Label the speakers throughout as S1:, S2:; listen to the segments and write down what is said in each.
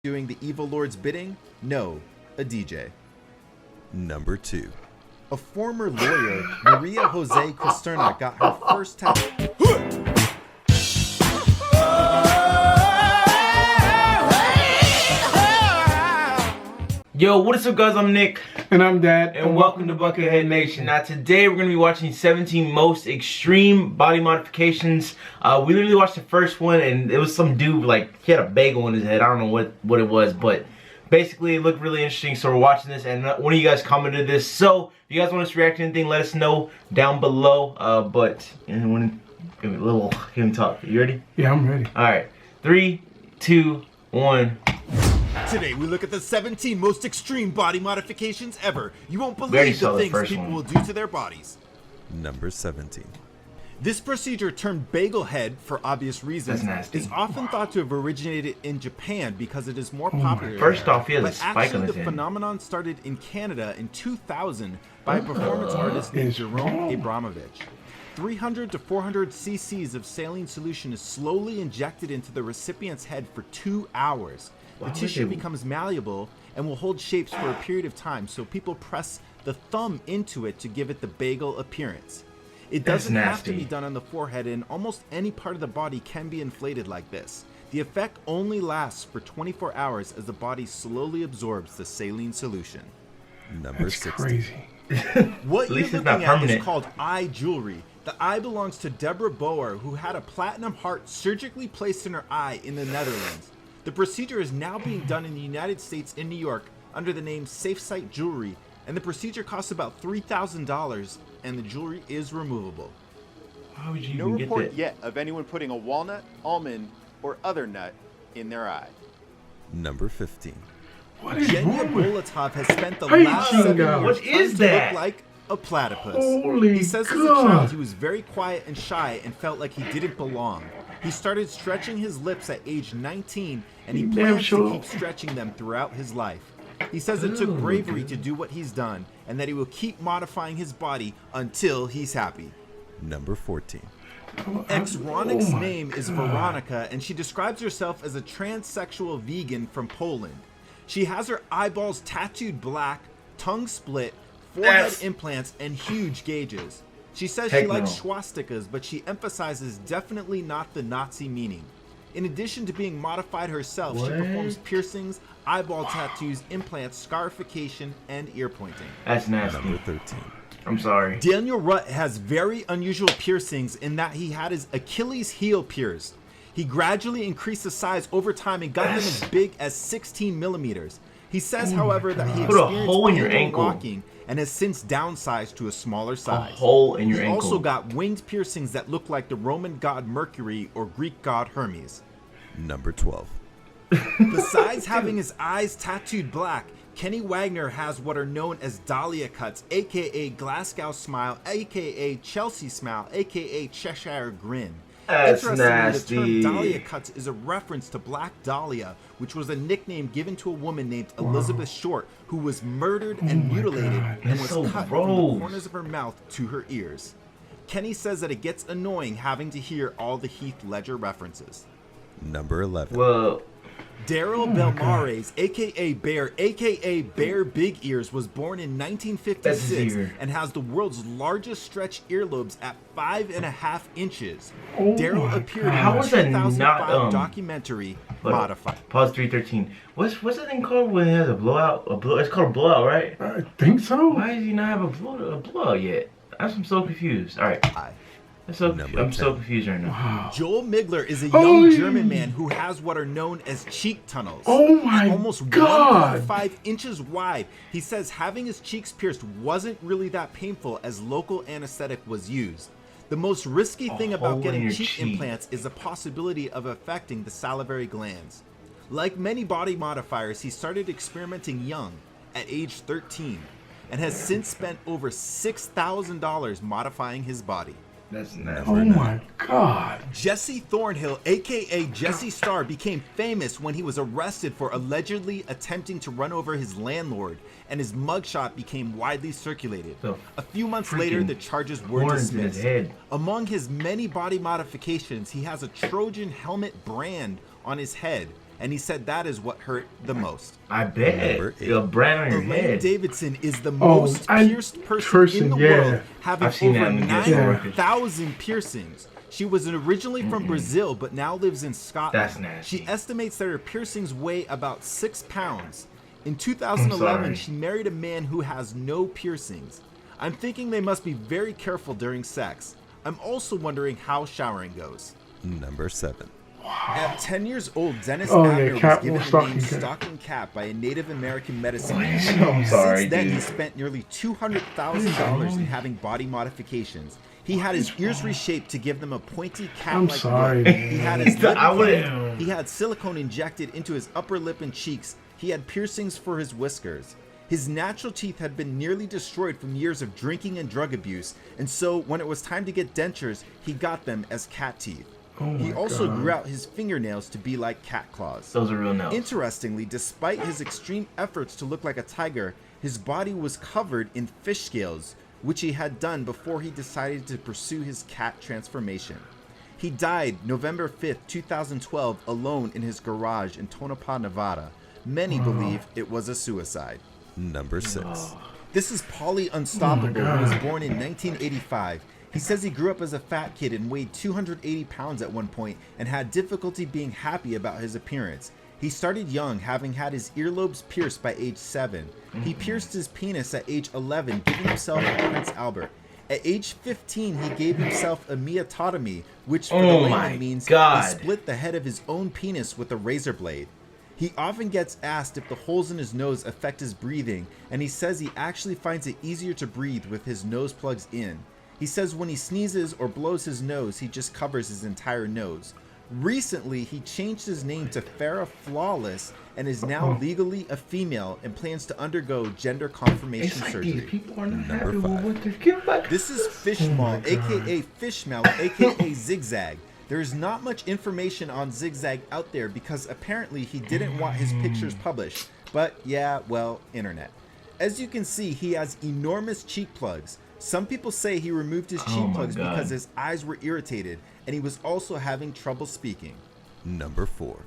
S1: doing the evil lord's bidding? No, a DJ.
S2: Number 2.
S1: A former lawyer, Maria Jose Cristerna, got her first tattoo.
S3: Yo, what is up guys, I'm Nick.
S4: And I'm Dad.
S3: And welcome to Bucketheadnation. Now today we're going to be watching 17 most extreme body modifications. We literally watched the first one and it was some dude, like, he had a bagel in his head. I don't know what it was, but basically it looked really interesting. So we're watching this and one of you guys commented this. So if you guys want us to react to anything, let us know down below. Give me talk. You ready?
S4: Yeah, I'm ready.
S3: Alright, 3, 2, 1.
S1: Today we look at the 17 most extreme body modifications ever. You won't believe the things people will do to their bodies.
S2: Number 17.
S1: This procedure, termed Bagel Head for obvious reasons, is often thought to have originated in Japan because it is more popular.
S3: First off, he has a
S1: but
S3: spike
S1: actually,
S3: on his
S1: the
S3: head.
S1: phenomenon started in Canada in 2000 by a performance artist named Jerome Abramovitch. 300 to 400 cc's of saline solution is slowly injected into the recipient's head for 2 hours. The tissue becomes malleable and will hold shapes for a period of time, so people press the thumb into it to give it the bagel appearance. It doesn't have to be done on the forehead, and almost any part of the body can be inflated like this. The effect only lasts for 24 hours as the body slowly absorbs the saline solution.
S2: Number 16.
S4: Crazy.
S1: What you're looking at is called eye jewelry. The eye belongs to Deborah Boer, who had a platinum heart surgically placed in her eye in the Netherlands. The procedure is now being done in the United States in New York under the name Safe Site Jewelry, and the procedure costs about $3,000, and the jewelry is removable.
S3: Why would you
S5: No
S3: even
S5: report
S3: get that?
S5: yet of anyone putting a walnut, almond, or other nut in their eye.
S2: Number 15.
S1: Jenya Bolotov has spent the last 7 years
S3: What is
S1: trying to
S3: that?
S1: look like a platypus.
S4: Holy
S1: He says as a
S4: God.
S1: child he was very quiet and shy and felt like he didn't belong. He started stretching his lips at age 19, and he plans to keep stretching them throughout his life. He says it took bravery to do what he's done, and that he will keep modifying his body until he's happy.
S2: Number 14.
S1: Ex-Ronik's name is Veronica, and she describes herself as a transsexual vegan from Poland. She has her eyeballs tattooed black, tongue split, forehead implants, and huge gauges. She says she likes swastikas, but she emphasizes definitely not the Nazi meaning. In addition to being modified herself, she performs piercings, eyeball tattoos, implants, scarification, and ear pointing.
S3: That's nasty.
S2: Number 13.
S3: I'm sorry.
S1: Daniel Rutt has very unusual piercings in that he had his Achilles heel pierced. He gradually increased the size over time and got them as big as 16 millimeters. He says, however, that he
S3: Put a hole in your
S1: experienced
S3: ankle.
S1: walking and has since downsized to a smaller size.
S3: A hole in your
S1: he
S3: ankle.
S1: also got winged piercings that look like the Roman god Mercury or Greek god Hermes.
S2: Number 12.
S1: Besides having his eyes tattooed black, Kenny Wagner has what are known as Dahlia cuts, aka Glasgow smile, aka Chelsea smile, aka Cheshire Grin.
S3: That's
S1: Interestingly, the term Dahlia cuts is a reference to Black Dahlia, which was a nickname given to a woman named Elizabeth Short, who was murdered and mutilated and was cut from the corners of her mouth to her ears. Kenny says that it gets annoying having to hear all the Heath Ledger references.
S2: Number 11.
S3: Well,
S1: Daryl Belmares, aka Bear Big Ears, was born in 1956 and has the world's largest stretched earlobes at 5.5 inches. Daryl appeared in the 2005 documentary Modified.
S3: Pause 313. What's that thing called when it has a blowout? It's called a blowout, right?
S4: I think so.
S3: Why does he not have a blowout yet? I'm so confused. All right. I'm so confused right now.
S4: Wow.
S1: Joel Miggler is a young German man who has what are known as cheek tunnels.
S4: Oh my
S1: almost
S4: God.
S1: 1.5 inches wide. He says having his cheeks pierced wasn't really that painful as local anesthetic was used. The most risky thing about getting cheek implants is the possibility of affecting the salivary glands. Like many body modifiers, he started experimenting young, at age 13, and has since spent over $6,000 modifying his body.
S3: That's nasty.
S4: Oh my God.
S1: Jesse Thornhill, aka Jesse Starr, became famous when he was arrested for allegedly attempting to run over his landlord, and his mugshot became widely circulated. A few months later, the charges were dismissed. Among his many body modifications, he has a Trojan helmet brand on his head. and he said that is what hurt the most.
S3: I bet.
S2: Number 8.
S3: You're a brand on your
S1: Elaine
S3: head.
S1: Davidson is the most pierced person in the world, having
S3: I've seen
S1: over
S3: that in the Gibson records.
S1: 9,000 piercings. She was originally from Brazil, but now lives in Scotland.
S3: That's nasty.
S1: She estimates that her piercings weigh about 6 pounds. In 2011, she married a man who has no piercings. I'm thinking they must be very careful during sex. I'm also wondering how showering goes.
S2: Number 7.
S1: At 10 years old, Dennis
S4: Oh, yeah,
S1: Avner was
S4: cat-
S1: given the
S4: Stalking
S1: name
S4: cat.
S1: Stalking Cat by a Native American medicine man.
S3: I'm sorry,
S1: Since then,
S3: dude.
S1: he spent nearly $200,000 in having body modifications. He had his ears reshaped to give them a pointy
S4: I'm
S1: cat-like
S4: sorry,
S1: look.
S4: man.
S1: He had his lip
S3: I wouldn't-
S1: plugged. He had silicone injected into his upper lip and cheeks. He had piercings for his whiskers. His natural teeth had been nearly destroyed from years of drinking and drug abuse, and so when it was time to get dentures, he got them as cat teeth. He also grew out his fingernails to be like cat claws.
S3: Those are real nails.
S1: Interestingly, despite his extreme efforts to look like a tiger, his body was covered in fish scales, which he had done before he decided to pursue his cat transformation. He died November 5th, 2012, alone in his garage in Tonopah, Nevada. Many believe it was a suicide.
S2: Number 6.
S1: This is Pauly Unstoppable, who was born in 1985. He says he grew up as a fat kid and weighed 280 pounds at one point and had difficulty being happy about his appearance. He started young, having had his earlobes pierced by age 7. He pierced his penis at age 11, giving himself a Prince Albert. At age 15, he gave himself a myotomy, which for the layman means he split the head of his own penis with a razor blade. He often gets asked if the holes in his nose affect his breathing, and he says he actually finds it easier to breathe with his nose plugs in. He says when he sneezes or blows his nose, he just covers his entire nose. Recently, he changed his name to Farrah Flawless and is now legally a female and plans to undergo gender confirmation surgery.
S3: These people are not
S2: Number
S3: happy with
S2: 5.
S3: what they're giving back.
S1: This is Fishmawl, aka Fishmouth, aka Zigzag. There is not much information on Zigzag out there because apparently he didn't want his pictures published. But yeah, well, internet. As you can see, he has enormous cheek plugs. Some people say he removed his cheek plugs because his eyes were irritated and he was also having trouble speaking.
S2: Number 4.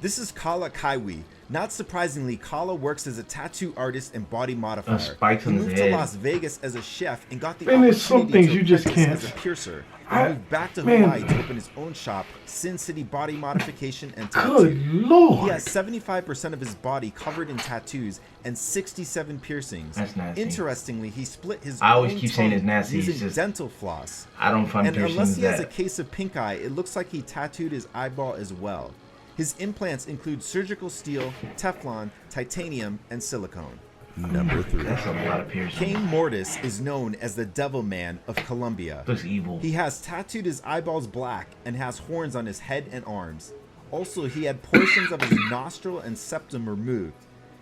S1: This is Kala Kaiwi. Not surprisingly, Kala works as a tattoo artist and body modifier.
S3: Spikes
S1: He
S3: on his
S1: moved to
S3: head.
S1: Las Vegas as a chef and got the
S4: Man, there's some
S1: opportunity
S4: things
S1: to
S4: you just
S1: apprentice
S4: can't-
S1: as a piercer.
S4: I-
S1: And moved back to
S4: man.
S1: Hawaii to open his own shop, Sin City Body Modification and Tattoo.
S4: Good
S1: He
S4: Lord.
S1: has 75% of his body covered in tattoos and 67 piercings.
S3: That's nasty.
S1: Interestingly, he split his
S3: I always
S1: own
S3: keep saying
S1: tongue
S3: it's nasty, it's
S1: using
S3: just-
S1: dental floss.
S3: I don't find
S1: And
S3: piercings
S1: unless he has a
S3: that.
S1: case of pink eye, it looks like he tattooed his eyeball as well. His implants include surgical steel, Teflon, titanium, and silicone.
S2: Number 3.
S3: That's a lot of piercings.
S1: Cain Mortis is known as the Devil Man of Colombia.
S3: Looks evil.
S1: He has tattooed his eyeballs black and has horns on his head and arms. Also, he had portions of his nostril and septum removed.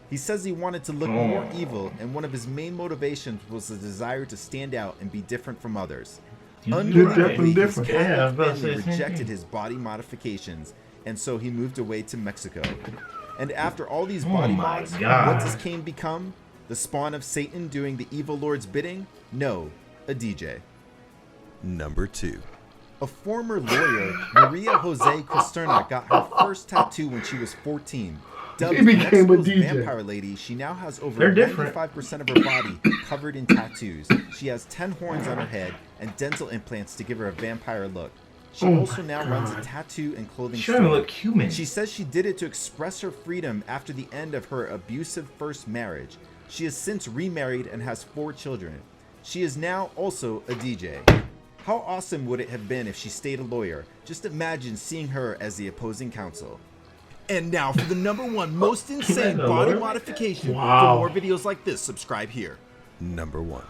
S1: He says he wanted to look more evil, and one of his main motivations was the desire to stand out and be different from others. Unbelievably, his
S4: different.
S3: Yeah, I was about to
S1: family
S3: say the same
S1: rejected
S3: thing.
S1: his body modifications, and so he moved away to Mexico. And after all these body
S3: my
S1: mods,
S3: God.
S1: what does Cain become? The spawn of Satan doing the evil Lord's bidding? No, a DJ.
S2: Number 2.
S1: A former lawyer, Maria Jose Cristerna, got her first tattoo when she was 14. Dubbed
S4: She became a
S1: Mexico's
S4: DJ.
S1: Vampire Lady, she now has over
S3: They're different.
S1: 95% of her body covered in tattoos. She has 10 horns on her head and dental implants to give her a vampire look. She also now runs a tattoo and clothing
S3: She don't even
S1: store.
S3: look human.
S1: She says she did it to express her freedom after the end of her abusive first marriage. She has since remarried and has 4 children. She is now also a DJ. How awesome would it have been if she stayed a lawyer? Just imagine seeing her as the opposing counsel. And now for the number 1 most insane
S3: Imagine a
S1: body
S3: lawyer?
S1: modification.
S4: Wow.
S1: For more videos like this, subscribe here.
S2: Number 1.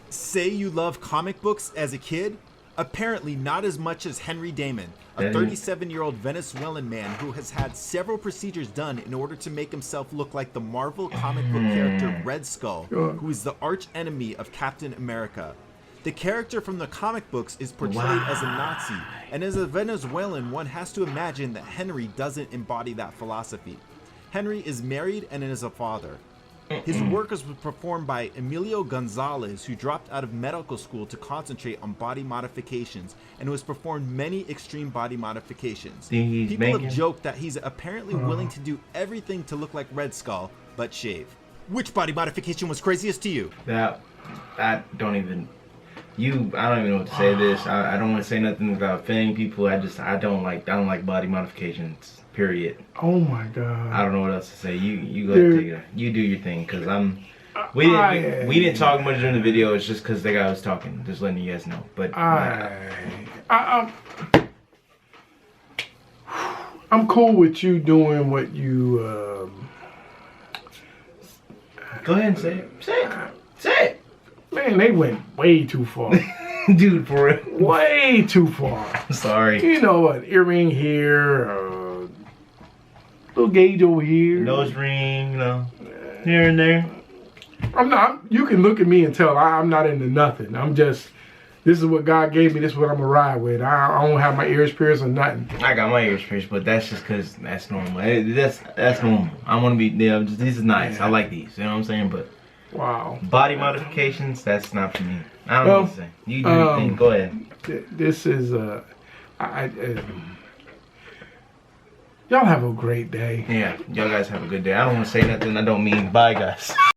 S1: Say you love comic books as a kid? Apparently not as much as Henry Damon, a
S3: That is-
S1: 37-year-old Venezuelan man who has had several procedures done in order to make himself look like the Marvel comic book character Red Skull, who is the arch enemy of Captain America. The character from the comic books is portrayed as a Nazi, and as a Venezuelan, one has to imagine that Henry doesn't embody that philosophy. Henry is married and is a father. His work was performed by Emilio Gonzalez, who dropped out of medical school to concentrate on body modifications, and who has performed many extreme body modifications. People have joked that he's apparently willing to do everything to look like Red Skull, but shave. Which body modification was craziest to you?
S3: I don't even know what to say to this. I don't want to say nothing without offending people. I don't like body modifications. Period.
S4: Oh my God.
S3: I don't know what else to say. You go take it. You do your thing, cause we didn't talk much during the video. It's just cause the guy was talking. Just letting you guys know. But
S4: I'm cool with you doing what you.
S3: Go ahead and say it. Say it.
S4: Man, they went way too far.
S3: Dude, for real.
S4: Way too far.
S3: Sorry.
S4: You know, an earring here, little gauge over here.
S3: Nose ring, you know, here and there.
S4: I'm not. You can look at me and tell I'm not into nothing. I'm just. This is what God gave me. This is what I'm gonna ride with. I don't have my ears pierced or nothing.
S3: I got my ears pierced, but that's just because that's normal. That's normal. I want to be. Yeah, this is nice. I like these. You know what I'm saying? But
S4: wow.
S3: Body modifications. That's not for me. I don't know what to say. You do your thing. Go ahead.
S4: This is y'all have a great day.
S3: Yeah, y'all guys have a good day. I don't want to say nothing I don't mean. Bye, guys.